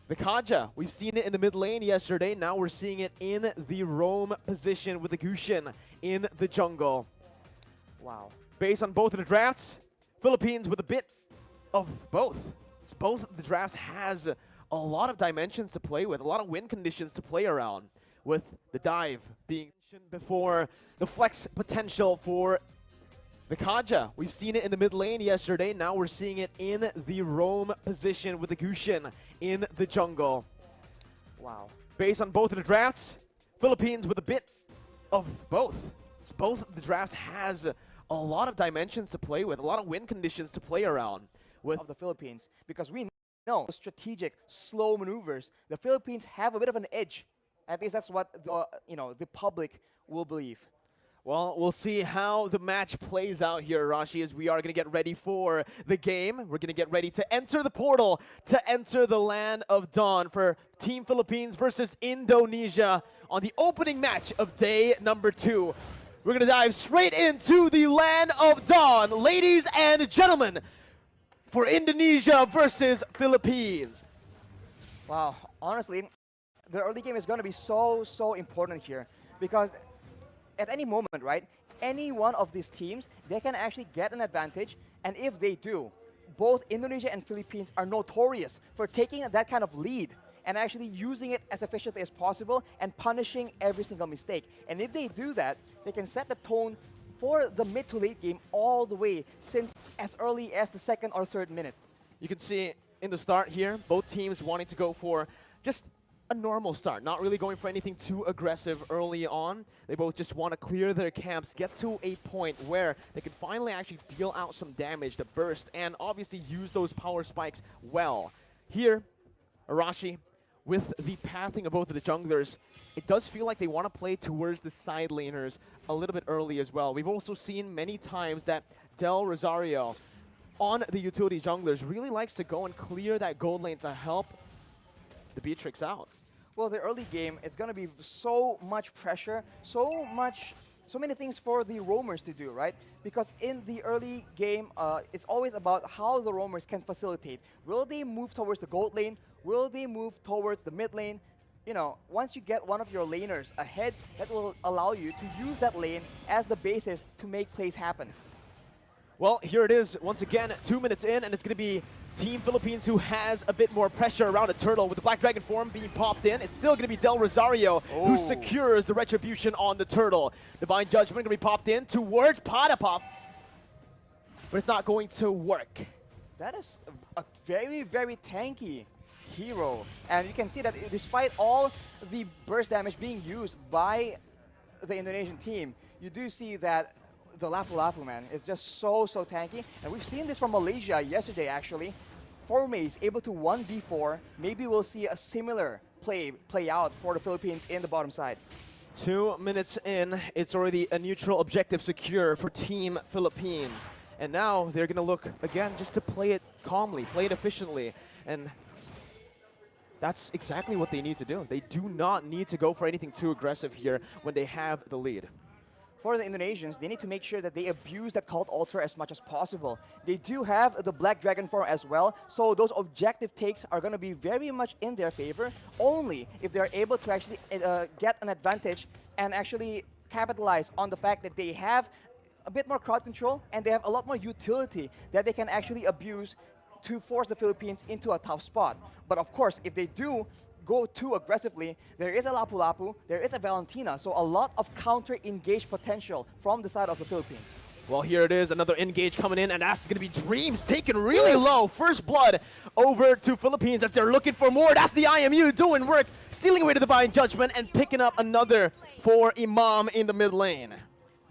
The Kaja, we've seen it in the mid lane yesterday. Now we're seeing it in the roam position with the Gushin in the jungle. Wow. Based on both of the drafts, Philippines with a bit of both. Both of the drafts has a lot of dimensions to play with, a lot of win conditions to play around, with the dive being mentioned before, the flex potential for the Kaja. We've seen it in the mid lane yesterday. Now we're seeing it in the roam position with the Gushin in the jungle. Wow. Based on both of the drafts, Philippines with a bit of both. Both of the drafts has a lot of dimensions to play with, a lot of win conditions to play around with Of the Philippines, because we know strategic, slow maneuvers. The Philippines have a bit of an edge. At least that's what the public will believe. Well, we'll see how the match plays out here, Rashi, as we are going to get ready for the game. We're going to get ready to enter the portal, to enter the land of dawn for Team Philippines versus Indonesia on the opening match of day number 2. We're going to dive straight into the land of dawn, ladies and gentlemen, for Indonesia versus Philippines. Wow. Honestly, the early game is going to be so important here, because at any moment, right, any one of these teams, they can actually get an advantage, and if they do, both Indonesia and Philippines are notorious for taking that kind of lead and actually using it as efficiently as possible and punishing every single mistake. And if they do that, they can set the tone for the mid to late game all the way since as early as the 2nd or 3rd minute. You can see in the start here, both teams wanting to go for just a normal start, not really going for anything too aggressive early on. They both just want to clear their camps, get to a point where they can finally actually deal out some damage, the burst, and obviously use those power spikes well. Here, Arashi, with the pathing of both of the junglers, it does feel like they want to play towards the side laners a little bit early as well. We've also seen many times that Del Rosario on the utility junglers really likes to go and clear that gold lane to help the Beatrix out. Well, the early game, it's going to be so much pressure, so many things for the roamers to do, right? Because in the early game, it's always about how the roamers can facilitate. Will they move towards the gold lane? Will they move towards the mid lane? You know, once you get one of your laners ahead, that will allow you to use that lane as the basis to make plays happen. Well, here it is once again, 2 minutes in, and it's going to be Team Philippines who has a bit more pressure around a turtle with the Black Dragon form being popped in. It's still going to be Del Rosario who secures the retribution on the turtle. Divine Judgment going to be popped in towards Patapop, but it's not going to work. That is a very tanky hero. And you can see that despite all the burst damage being used by the Indonesian team, you do see that the Lapu-Lapu, man, is just so tanky. And we've seen this from Malaysia yesterday, actually. Formace able to 1v4. Maybe we'll see a similar play out for the Philippines in the bottom side. 2 minutes in, it's already a neutral objective secure for Team Philippines. And now they're going to look, again, just to play it calmly, play it efficiently. And that's exactly what they need to do. They do not need to go for anything too aggressive here when they have the lead. For the Indonesians, they need to make sure that they abuse that Cult Altar as much as possible. They do have the Black Dragon form as well, so those objective takes are going to be very much in their favor, only if they're able to actually get an advantage and actually capitalize on the fact that they have a bit more crowd control and they have a lot more utility that they can actually abuse to force the Philippines into a tough spot. But of course, if they do go too aggressively, there is a Lapu-Lapu, there is a Valentina, so a lot of counter-engage potential from the side of the Philippines. Well, here it is, another engage coming in, and that's going to be Dreams taken really low. First blood over to Philippines as they're looking for more. That's the IMU doing work, stealing away to the Divine Judgment and picking up another for Imam in the mid lane.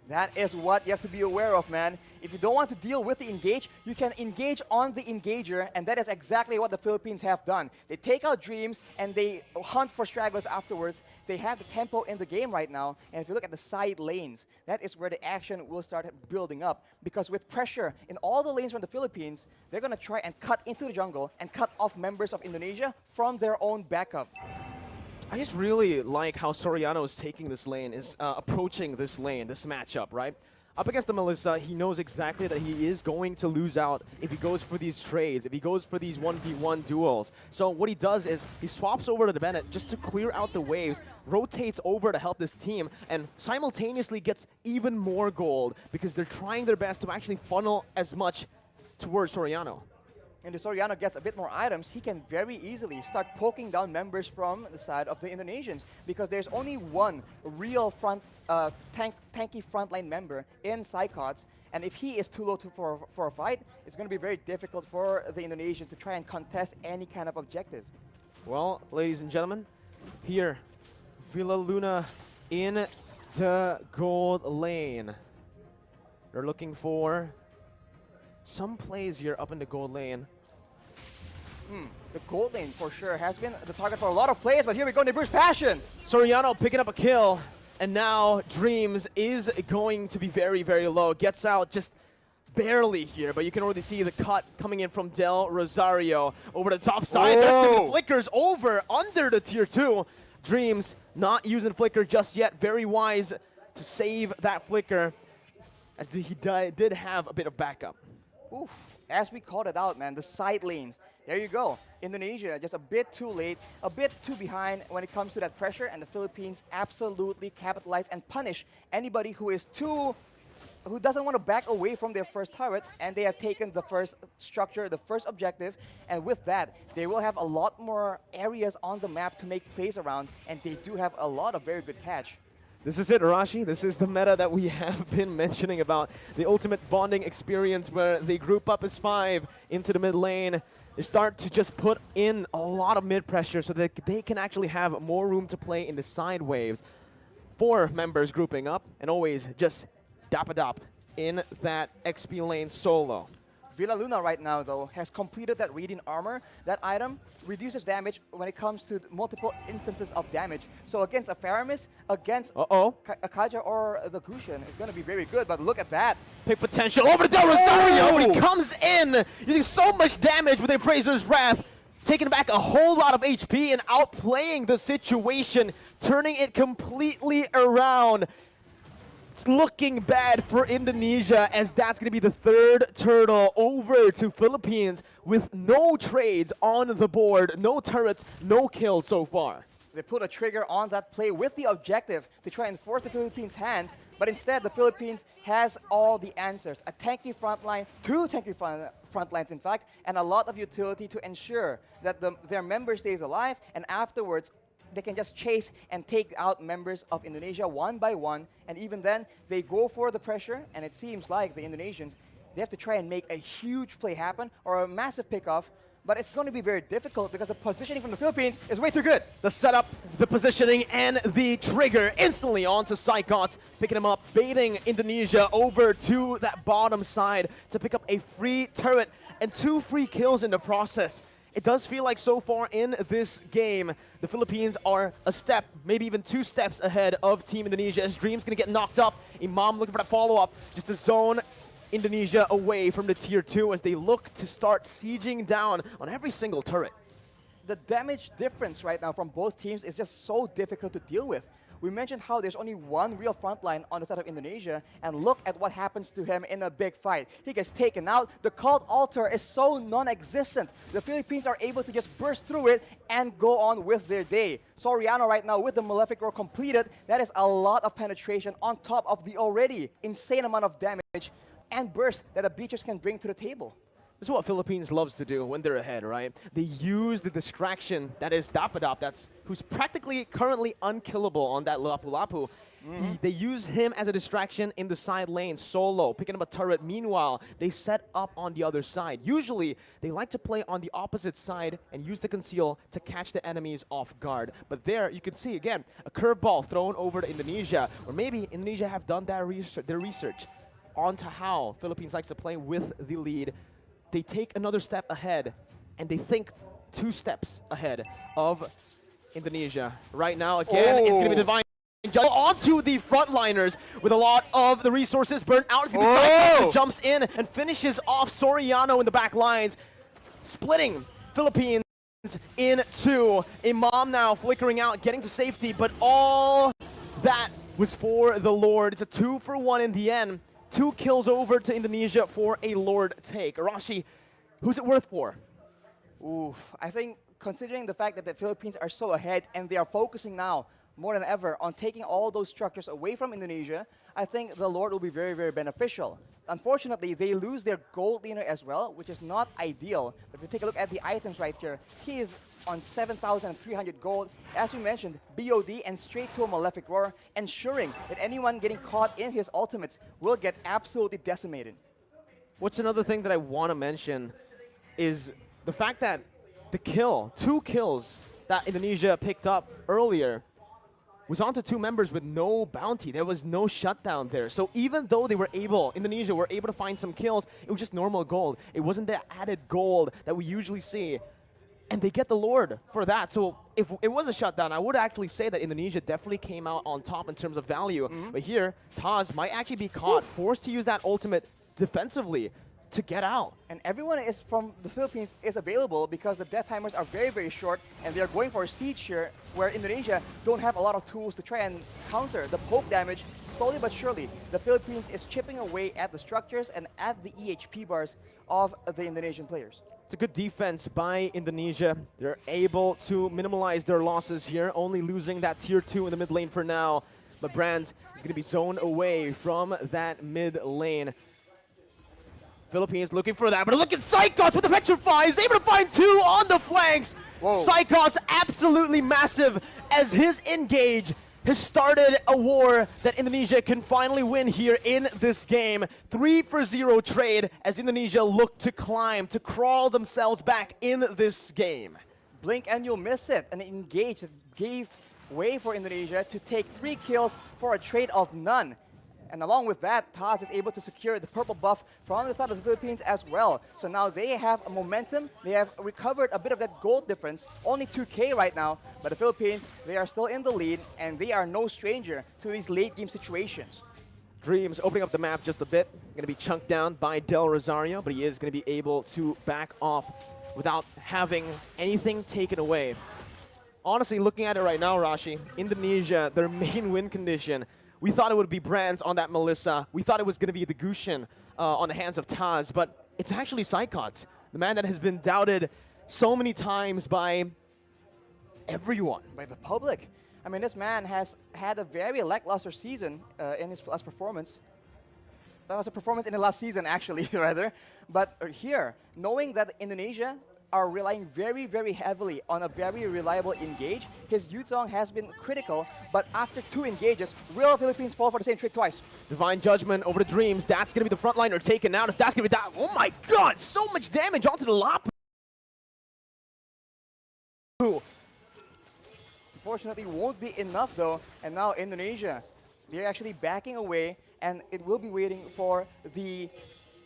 That is what you have to be aware of, man. If you don't want to deal with the engage, you can engage on the engager, and that is exactly what the Philippines have done. They take out Dreams, and they hunt for stragglers afterwards. They have the tempo in the game right now, and if you look at the side lanes, that is where the action will start building up. Because with pressure in all the lanes from the Philippines, they're going to try and cut into the jungle and cut off members of Indonesia from their own backup. I just really like how Soriano is taking this lane, is approaching this lane, this matchup, right? Up against the Melissa, he knows exactly that he is going to lose out if he goes for these trades, if he goes for these 1v1 duels. So what he does is he swaps over to the Bennett just to clear out the waves, rotates over to help this team, and simultaneously gets even more gold because they're trying their best to actually funnel as much towards Soriano. And if Soriano gets a bit more items, he can very easily start poking down members from the side of the Indonesians because there's only one real tanky frontline member in Psychots, and if he is too low for a fight, it's going to be very difficult for the Indonesians to try and contest any kind of objective. Well, ladies and gentlemen, here, Villa Luna in the gold lane. They're looking for some plays here up in the gold lane. The gold lane for sure has been the target for a lot of players, but here we go, they burst passion. Soriano picking up a kill, and now Dreams is going to be very, very low. Gets out just barely here, but you can already see the cut coming in from Del Rosario over the top side. There's going to be flickers over under the tier 2. Dreams not using flicker just yet. Very wise to save that flicker, as he did have a bit of backup. Oof, as we called it out, man, the side lanes. There you go. Indonesia just a bit too late, a bit too behind when it comes to that pressure, and the Philippines absolutely capitalize and punish anybody who doesn't want to back away from their first turret, and they have taken the first structure, the first objective, and with that, they will have a lot more areas on the map to make plays around, and they do have a lot of very good catch. This is it, Arashi. This is the meta that we have been mentioning about. The ultimate bonding experience where they group up as 5 into the mid lane. They start to just put in a lot of mid pressure so that they can actually have more room to play in the side waves. 4 members grouping up and always just dap-a-dap in that XP lane solo. Villa Luna right now, though, has completed that Radiant Armor. That item reduces damage when it comes to multiple instances of damage. So against a Faramis, against a Kaja or the Gusion, it's going to be very good, but look at that. Big potential over to Del Rosario, and he comes in using so much damage with Appraiser's Wrath, taking back a whole lot of HP and outplaying the situation, turning it completely around. It's looking bad for Indonesia, as that's going to be the 3rd turtle over to Philippines with no trades on the board, no turrets, no kills so far. They put a trigger on that play with the objective to try and force the Philippines' hand, but instead the Philippines has all the answers. A tanky front line, 2 tanky front lines in fact, and a lot of utility to ensure that their member stays alive, and afterwards they can just chase and take out members of Indonesia one by one, and even then, they go for the pressure, and it seems like the Indonesians, they have to try and make a huge play happen, or a massive pickoff, but it's going to be very difficult because the positioning from the Philippines is way too good. The setup, the positioning, and the trigger instantly onto Psychots, picking him up, baiting Indonesia over to that bottom side to pick up a free turret and 2 free kills in the process. It does feel like so far in this game, the Philippines are a step, maybe even 2 steps ahead of Team Indonesia, as Dream's going to get knocked up. Imam looking for that follow-up, just to zone Indonesia away from the tier 2 as they look to start sieging down on every single turret. The damage difference right now from both teams is just so difficult to deal with. We mentioned how there's only one real frontline on the side of Indonesia, and look at what happens to him in a big fight. He gets taken out. The cult altar is so non-existent. The Philippines are able to just burst through it and go on with their day. Soriano right now with the Malefic Roar completed. That is a lot of penetration on top of the already insane amount of damage and burst that the Beaches can bring to the table. This is what Philippines loves to do when they're ahead, right? They use the distraction that is Dapadap, who's practically currently unkillable on that Lapu-Lapu. They use him as a distraction in the side lane, solo, picking up a turret. Meanwhile, they set up on the other side. Usually, they like to play on the opposite side and use the conceal to catch the enemies off guard. But there, you can see, again, a curveball thrown over to Indonesia. Or maybe Indonesia have done their research onto how Philippines likes to play with the lead. They take another step ahead, and they think 2 steps ahead of Indonesia. Right now, again, it's going to be Divine Judge onto the frontliners with a lot of the resources burnt out. It's going to be Cyclops who jumps in and finishes off Soriano in the back lines, splitting Philippines in 2. Imam now flickering out, getting to safety, but all that was for the Lord. It's a 2-for-1 in the end. 2 kills over to Indonesia for a Lord take. Arashi, who's it worth for? Oof, I think considering the fact that the Philippines are so ahead and they are focusing now more than ever on taking all those structures away from Indonesia, I think the Lord will be very, very beneficial. Unfortunately, they lose their gold leaner as well, which is not ideal. But if you take a look at the items right here, he is on 7,300 gold. As we mentioned, BOD and straight to a Malefic Roar, ensuring that anyone getting caught in his ultimates will get absolutely decimated. What's another thing that I want to mention is the fact that the kill, 2 kills that Indonesia picked up earlier, was onto 2 members with no bounty. There was no shutdown there. So even though Indonesia were able to find some kills, it was just normal gold. It wasn't the added gold that we usually see. And they get the Lord for that. So if it was a shutdown, I would actually say that Indonesia definitely came out on top in terms of value. But here, Taz might actually be caught, forced to use that ultimate defensively to get out. And everyone is from the Philippines is available because the death timers are very, very short, and they are going for a siege here where Indonesia don't have a lot of tools to try and counter the poke damage. Slowly but surely, the Philippines is chipping away at the structures and at the EHP bars of the Indonesian players. It's a good defense by Indonesia. They're able to minimize their losses here, only losing that tier 2 in the mid lane for now. But Brands is going to be zoned away from that mid lane. Philippines looking for that, but look at Psychots with the Petrify. He's able to find 2 on the flanks. Psychots absolutely massive as his engage has started a war that Indonesia can finally win here in this game. 3-for-0 trade as Indonesia look to climb, to crawl themselves back in this game. Blink and you'll miss it. An engage that gave way for Indonesia to take 3 kills for a trade of none. And along with that, Taz is able to secure the purple buff from the side of the Philippines as well. So now they have a momentum. They have recovered a bit of that gold difference. Only 2K right now. But the Philippines, they are still in the lead, and they are no stranger to these late game situations. Dreams opening up the map just a bit. Going to be chunked down by Del Rosario, but he is going to be able to back off without having anything taken away. Honestly, looking at it right now, Rashi, Indonesia, their main win condition, we thought it would be Brands on that Melissa. We thought it was going to be the Gushin on the hands of Taz, but it's actually Psychots, the man that has been doubted so many times by everyone. By the public. I mean, this man has had a very lackluster season in his last performance. That was a performance in the last season, actually, rather. But here, knowing that Indonesia are relying very, very heavily on a very reliable engage. His Yuzong has been critical, but after 2 engages, will Philippines fall for the same trick twice? Divine Judgment over the Dreams. That's going to be the frontliner taken out. That's going to be that. Oh my god, so much damage onto the Lop. Unfortunately, won't be enough though. And now Indonesia, they're actually backing away, and it will be waiting for the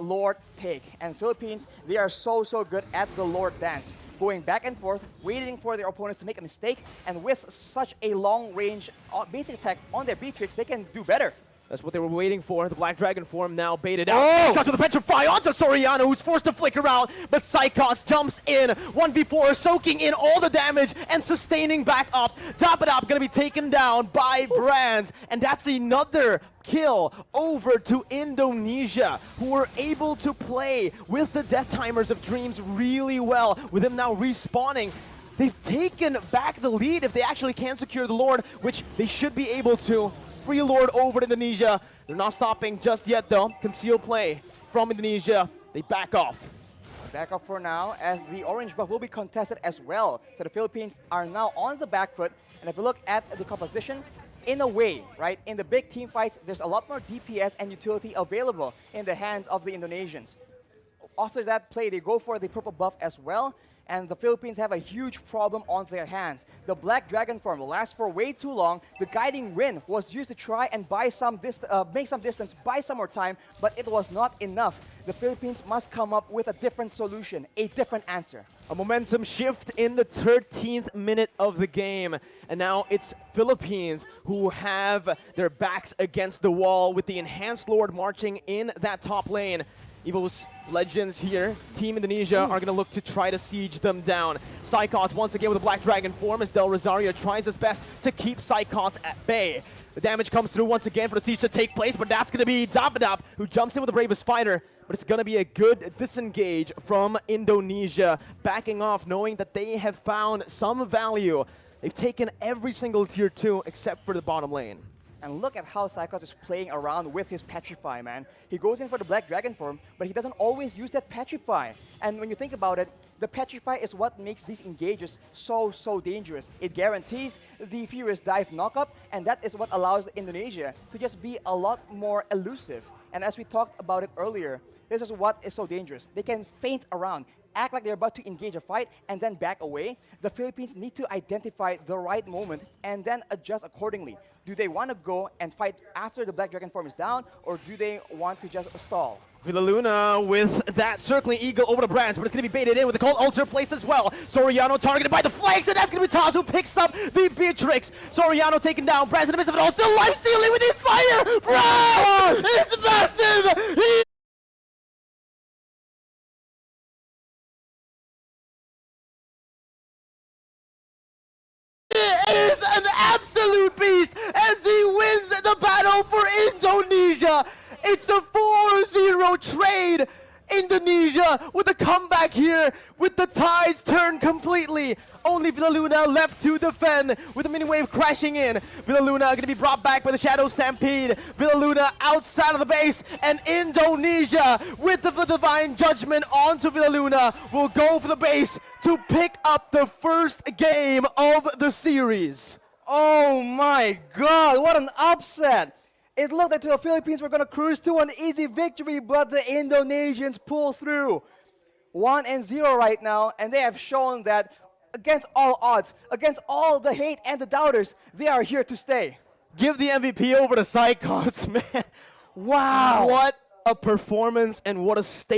Lord take. And Philippines, they are so good at the Lord dance. Going back and forth, waiting for their opponents to make a mistake, and with such a long range basic attack on their Beatrix, they can do better. That's what they were waiting for. The Black Dragon form now baited out. Psychots with a Petrify onto Soriano, who's forced to flicker out, but Psychots jumps in. 1v4, soaking in all the damage and sustaining back up. Top it up, gonna be taken down by Brands, and that's another kill over to Indonesia, who were able to play with the death timers of Dreams really well. With him now respawning, they've taken back the lead if they actually can secure the Lord, which they should be able to. Free Lord over to Indonesia. They're not stopping just yet though. Concealed play from Indonesia. They back off. Back off for now, as the orange buff will be contested as well. So the Philippines are now on the back foot. And if we look at the composition, in a way, right, in the big team fights, there's a lot more DPS and utility available in the hands of the Indonesians. After that play, they go for the purple buff as well. And the Philippines have a huge problem on their hands. The Black Dragon form lasts for way too long. The Guiding Wind was used to try and buy some make some distance, buy some more time, but it was not enough. The Philippines must come up with a different solution, a different answer. A momentum shift in the 13th minute of the game. And now it's Philippines who have their backs against the wall with the Enhanced Lord marching in that top lane. Evo's legends here, Team Indonesia, are going to look to try to siege them down. Psychots once again with a Black Dragon form as Del Rosario tries his best to keep Psychots at bay. The damage comes through once again for the siege to take place, but that's going to be Dapadap who jumps in with the bravest fighter. But it's going to be a good disengage from Indonesia, backing off knowing that they have found some value. They've taken every single tier 2 except for the bottom lane. And look at how Psychos is playing around with his Petrify, man. He goes in for the Black Dragon form, but he doesn't always use that Petrify. And when you think about it, the Petrify is what makes these engages so dangerous. It guarantees the Furious Dive knockup, and that is what allows Indonesia to just be a lot more elusive. And as we talked about it earlier, this is what is so dangerous. They can feint around, act like they're about to engage a fight, and then back away. The Philippines need to identify the right moment and then adjust accordingly. Do they want to go and fight after the Black Dragon form is down, or do they want to just stall? Villaluna with that circling eagle over the branch, but it's going to be baited in with the cold ulcer placed as well. Soriano targeted by the flanks, and that's going to be Taz who picks up the Beatrix. Soriano taken down, Brands in the midst of it all, still life stealing with his fire! Bro! It's massive! Is an absolute beast as he wins the battle for Indonesia. It's a 4-0 trade. Indonesia with a comeback here with the tides turned completely. Only Villaluna left to defend with the mini wave crashing in. Villaluna going to be brought back by the Shadow Stampede. Villaluna outside of the base, and Indonesia with the Divine Judgment onto Villaluna will go for the base to pick up the first game of the series. Oh my god, what an upset! It looked like the Philippines were going to cruise to an easy victory, but the Indonesians pull through. 1-0 right now, and they have shown that against all odds, against all the hate and the doubters, they are here to stay. Give the MVP over to Psychos, man. Wow. What a performance and what a statement.